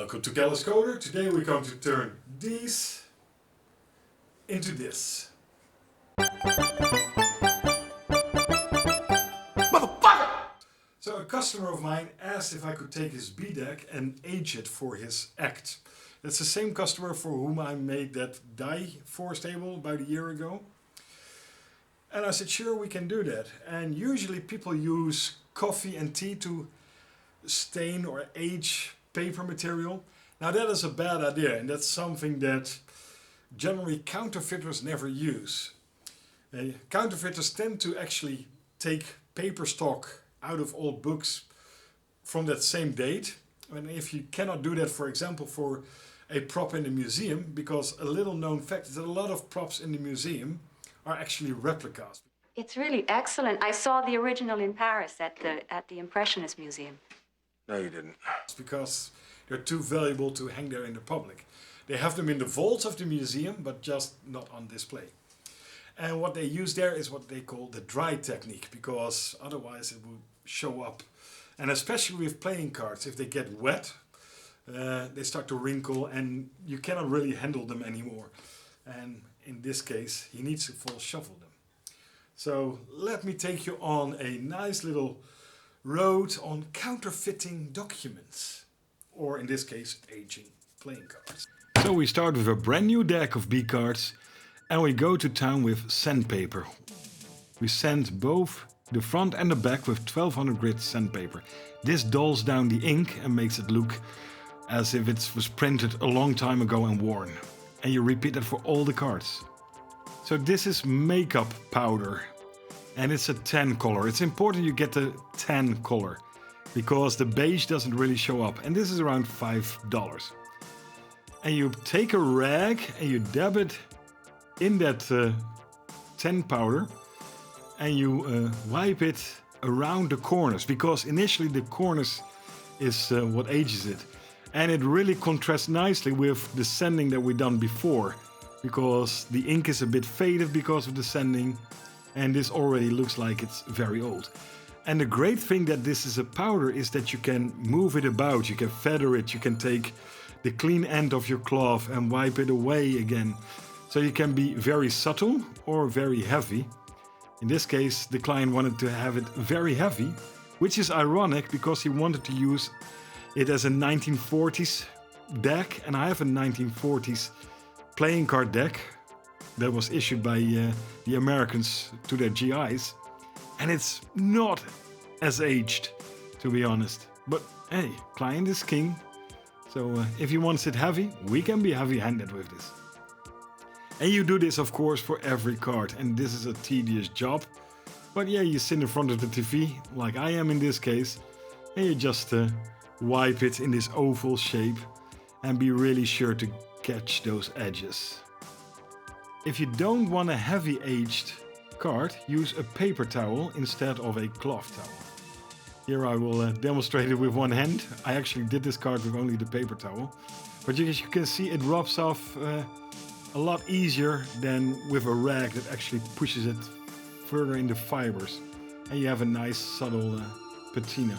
Welcome to Careless Coder. Today we're going to turn these into this. Motherfucker! So a customer of mine asked if I could take his B deck and age it for his act. That's the same customer for whom I made that die force table about a year ago. And I said, sure, we can do that. And usually people use coffee and tea to stain or age paper material. Now that is a bad idea, and that's something that generally counterfeiters never use. Counterfeiters tend to actually take paper stock out of old books from that same date. And if you cannot do that, for example, for a prop in a museum, because a little known fact is that a lot of props in the museum are actually replicas. It's really excellent. I saw the original in Paris at the Impressionist Museum. No, you didn't. It's because they're too valuable to hang there in the public. They have them in the vaults of the museum, but just not on display. And what they use there is what they call the dry technique, because otherwise it would show up. And especially with playing cards, if they get wet, they start to wrinkle and you cannot really handle them anymore. And in this case, he needs to full shuffle them. So let me take you on a nice little road on counterfeiting documents, or in this case, aging playing cards. So we start with a brand new deck of B cards and we go to town with sandpaper. We sand both the front and the back with 1200 grit sandpaper. This dulls down the ink and makes it look as if it was printed a long time ago and worn. And you repeat that for all the cards. So this is makeup powder. And it's a tan color. It's important you get the tan color because the beige doesn't really show up. And this is around $5. And you take a rag and you dab it in that tan powder and you wipe it around the corners, because initially the corners is what ages it. And it really contrasts nicely with the sanding that we done before, because the ink is a bit faded because of the sanding. And this already looks like it's very old. And the great thing that this is a powder is that you can move it about, you can feather it, you can take the clean end of your cloth and wipe it away again. So you can be very subtle or very heavy. In this case, the client wanted to have it very heavy, which is ironic because he wanted to use it as a 1940s deck. And I have a 1940s playing card deck that was issued by the Americans to their GIs, and it's not as aged, to be honest. But hey, client is king, so if he wants it heavy, we can be heavy-handed with this. And you do this, of course, for every card, and this is a tedious job. But yeah, you sit in front of the TV, like I am in this case, and you just wipe it in this oval shape, and be really sure to catch those edges. If you don't want a heavy aged card, use a paper towel instead of a cloth towel. Here I will demonstrate it with one hand. I actually did this card with only the paper towel. But as you can see, it rubs off a lot easier than with a rag that actually pushes it further in the fibers. And you have a nice subtle patina.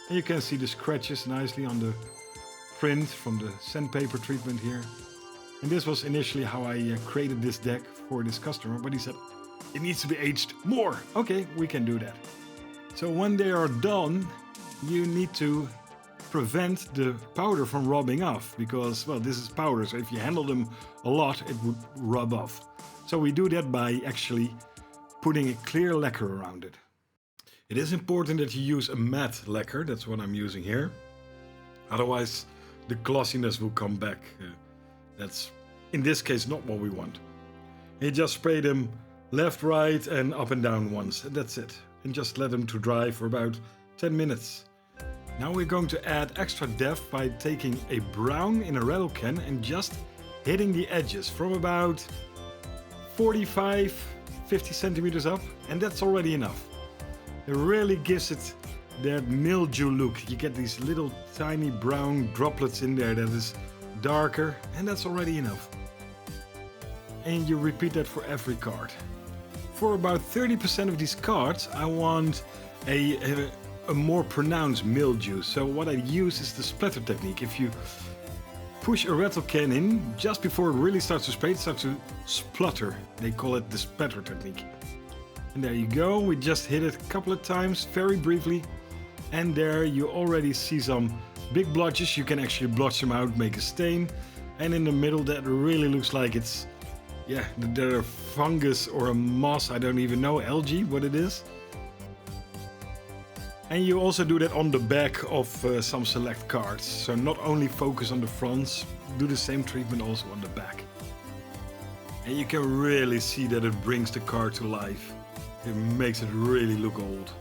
And you can see the scratches nicely on the print from the sandpaper treatment here. And this was initially how I created this deck for this customer, but he said, it needs to be aged more. Okay, we can do that. So when they are done, you need to prevent the powder from rubbing off, because, well, this is powder, so if you handle them a lot, it would rub off. So we do that by actually putting a clear lacquer around it. It is important that you use a matte lacquer, that's what I'm using here. Otherwise, the glossiness will come back. That's, in this case, not what we want. You just spray them left, right, and up and down once. That's it. And just let them to dry for about 10 minutes. Now we're going to add extra depth by taking a brown in a rattle can and just hitting the edges from about 45, 50 centimeters up. And that's already enough. It really gives it that mildew look. You get these little tiny brown droplets in there that is darker, and that's already enough. And you repeat that for every card. For about 30% of these cards, I want a a more pronounced mildew. So what I use is the splatter technique. If you push a rattle can in just before it really starts to spray, it starts to splutter. They call it the spatter technique. And there you go, we just hit it a couple of times, very briefly. And there you already see some big blotches. You can actually blotch them out, make a stain. And in the middle that really looks like it's, yeah, there are fungus or a moss, I don't even know, algae, what it is. And you also do that on the back of some select cards. So not only focus on the fronts, do the same treatment also on the back. And you can really see that it brings the card to life. It makes it really look old.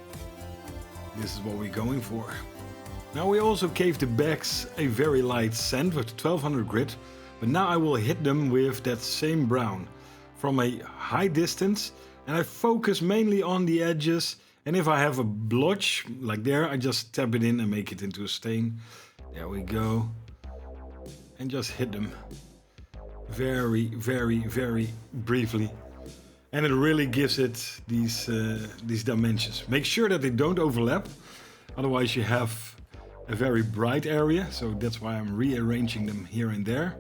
This is what we're going for. Now we also gave the backs a very light sand with 1200 grit, but now I will hit them with that same brown from a high distance, and I focus mainly on the edges, and if I have a blotch like there, I just tap it in and make it into a stain. There we go. And just hit them very, very, very briefly. And it really gives it these dimensions. Make sure that they don't overlap, otherwise you have a very bright area. So that's why I'm rearranging them here and there.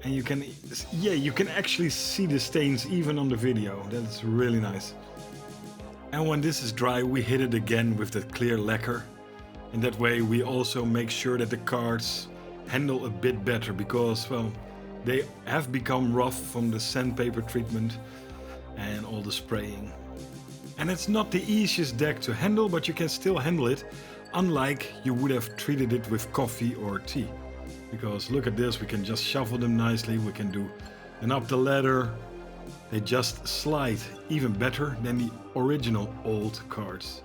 And you can, yeah, you can actually see the stains even on the video. That's really nice. And when this is dry, we hit it again with that clear lacquer. And that way we also make sure that the cards handle a bit better, because, well, they have become rough from the sandpaper treatment and all the spraying. And it's not the easiest deck to handle, but you can still handle it, unlike you would have treated it with coffee or tea. Because look at this, we can just shuffle them nicely, we can do an up the ladder. They just slide even better than the original old cards.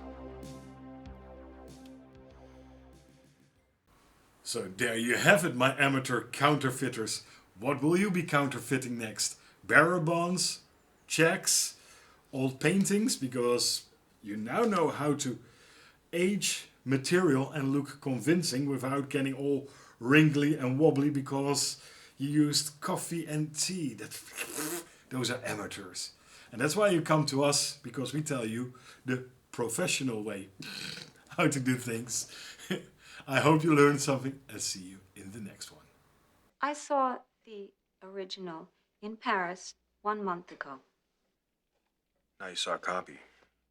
So there you have it, my amateur counterfeiters. What will you be counterfeiting next? Bearer bonds? Checks? Old paintings? Because you now know how to age material and look convincing without getting all wrinkly and wobbly because you used coffee and tea. Those are amateurs. And that's why you come to us, because we tell you the professional way how to do things. I hope you learned something, and see you in the next one. I saw the original in Paris 1 month ago. Now you saw a copy.